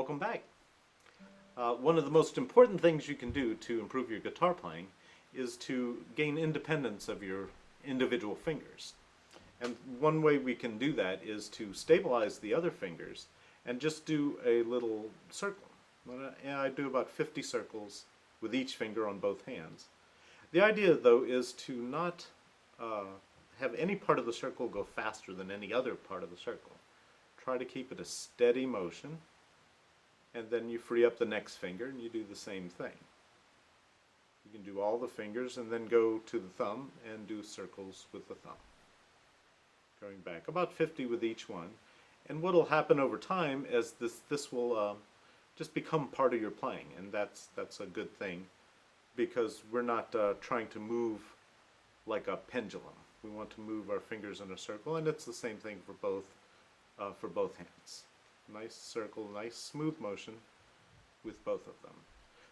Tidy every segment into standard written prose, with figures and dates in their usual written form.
Welcome back. One of the most important things you can do to improve your guitar playing is to gain independence of your individual fingers. And one way we can do that is to stabilize the other fingers and just do a little circle. And I do about 50 circles with each finger on both hands. The idea, though, is to not have any part of the circle go faster than any other part of the circle. Try to keep it a steady motion, and then you free up the next finger and you do the same thing. You can do all the fingers and then go to the thumb and do circles with the thumb. Going back, about 50 with each one. And what will happen over time is this will just become part of your playing, and that's a good thing, because we're not trying to move like a pendulum. We want to move our fingers in a circle, and it's the same thing for both hands. Nice circle, nice smooth motion with both of them.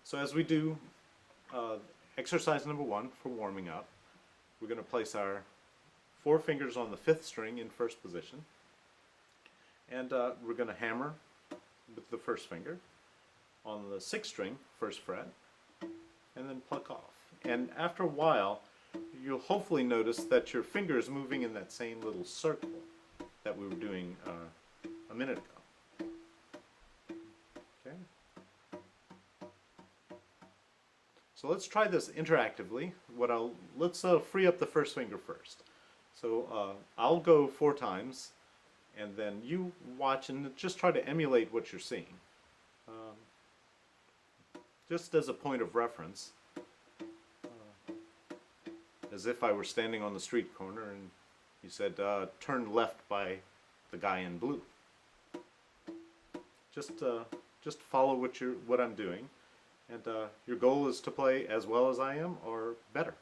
So as we do exercise number 1 for warming up, we're going to place our 4 fingers on the 5th string in first position, and we're going to hammer with the first finger on the 6th string, 1st fret, and then pluck off. And after a while, you'll hopefully notice that your finger is moving in that same little circle that we were doing a minute ago. Okay. So let's try this interactively. Let's free up the first finger first. So I'll go 4 times, and then you watch and just try to emulate what you're seeing. Just as a point of reference, as if I were standing on the street corner and you said, turn left by the guy in blue. Just follow what I'm doing, and your goal is to play as well as I am or better.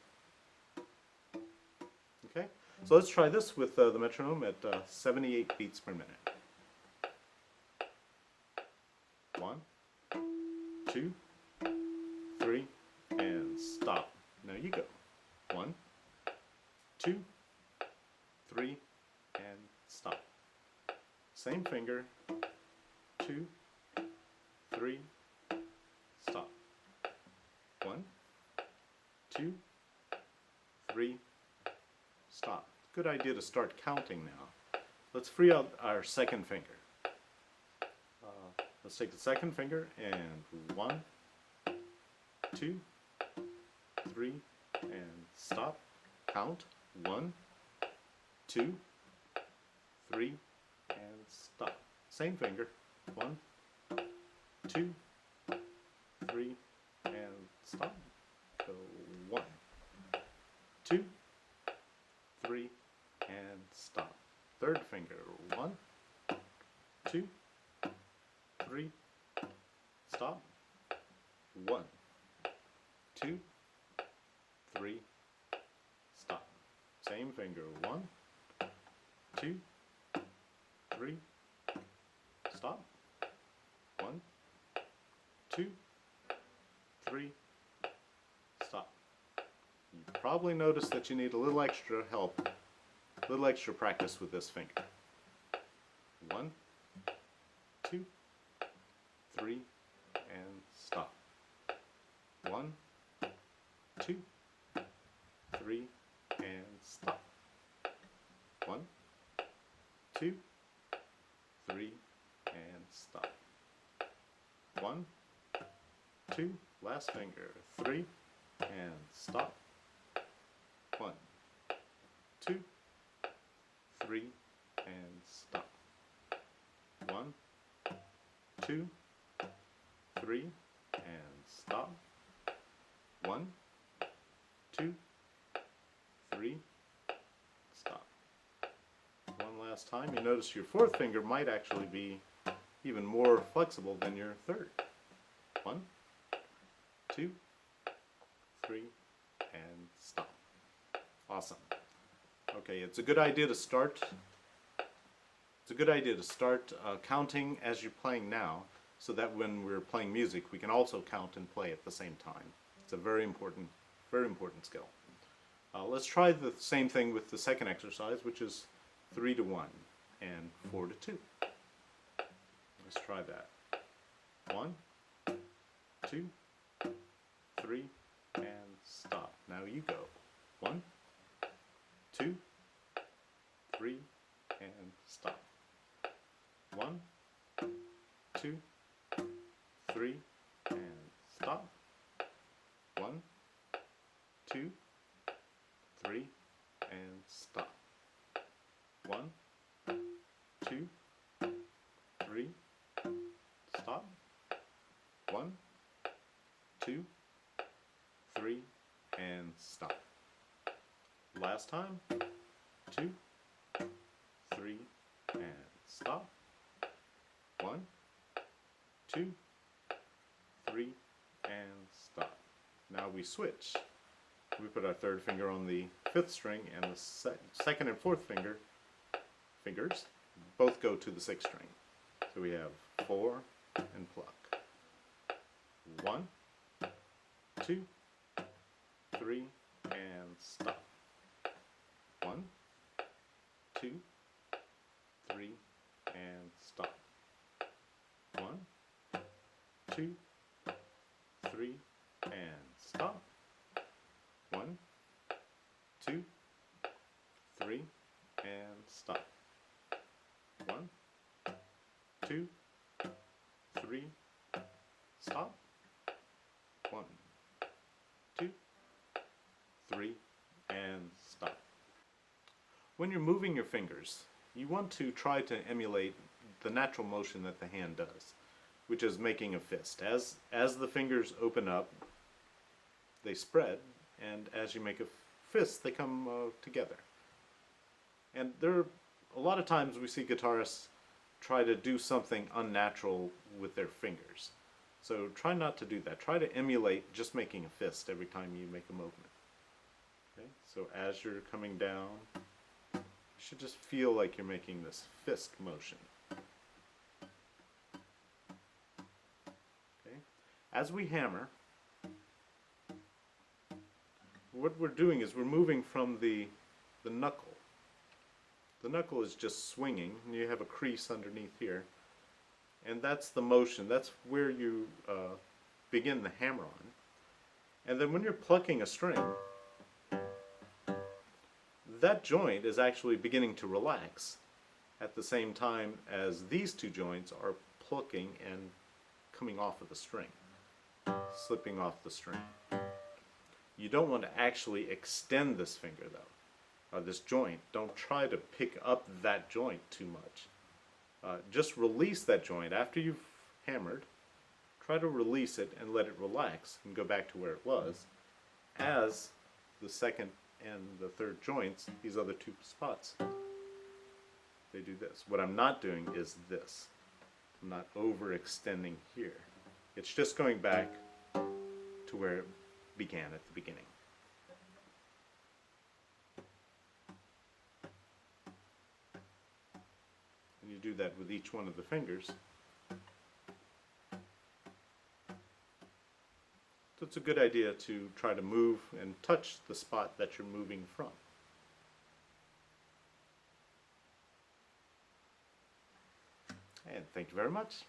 Okay, so let's try this with the metronome at 78 beats per minute. 1, 2, 3, and stop. Now you go. 1, 2, 3, and stop. Same finger. 2, 3, stop. 1, 2, 3, stop. Good idea to start counting now. Let's free out our second finger. Let's take the second finger and 1, 2, 3, and stop. Count. 1, 2, 3, and stop. Same finger. 1, 2, 3, and stop. So 1, 2, 3, and stop. Third finger. 1, 2, 3, stop. 1, 2, 3, stop. Same finger. 1, 2, 3, stop. 1, 2, 3, stop. You probably noticed that you need a little extra help, a little extra practice with this finger. 1, 2, 3, and stop. 1, 2, 3, and stop. 1, 2, 3, and stop. 1, 2, last finger, 3, and stop. 1, 2, 3, and stop. 1, 2, 3, and stop. 1, 2, 3, stop. One last time. You notice your 4th finger might actually be even more flexible than your 3rd. 1, 2, 3, and stop. Awesome. Okay, it's a good idea to start. It's a good idea to start counting as you're playing now, so that when we're playing music, we can also count and play at the same time. It's a very important skill. Let's try the same thing with the second exercise, which is 3 to 1 and 4 to 2. Let's try that. 1, 2, 3, and stop. Now you go. 1, 2, 3, and stop. 1, 2, 3, and stop. 1, 2, 3, and stop. 1, 2, 3, stop. 1, 2, 3, and stop. Last time. 2, 3, and stop. 1, 2, 3, and stop. Now we switch. We put our third finger on the 5th string, and the second and 4th fingers both go to the 6th string. So we have 4 and pluck. 1, 2, 3, and stop. 1, 2, 3, and stop. 1, 2, 3, and stop. 1, 2, 3, and stop. 1, 2, 3, stop. 1, 2, 3, and stop. When you're moving your fingers, you want to try to emulate the natural motion that the hand does, which is making a fist. As the fingers open up, they spread, and as you make a fist, they come together. And there are a lot of times we see guitarists try to do something unnatural with their fingers. So try not to do that. Try to emulate just making a fist every time you make a movement. Okay? So as you're coming down, you should just feel like you're making this fist motion. Okay? As we hammer, what we're doing is we're moving from the knuckle. The knuckle is just swinging, and you have a crease underneath here. And that's the motion. That's where you begin the hammer on. And then when you're plucking a string, that joint is actually beginning to relax at the same time as these two joints are plucking and coming off of the string, slipping off the string. You don't want to actually extend this finger though, or this joint. Don't try to pick up that joint too much. Just release that joint after you've hammered. Try to release it and let it relax and go back to where it was, as the second and the third joints, these other two spots, they do this. What I'm not doing is this. I'm not overextending here. It's just going back to where it began at the beginning. And you do that with each one of the fingers. So it's a good idea to try to move and touch the spot that you're moving from. And thank you very much.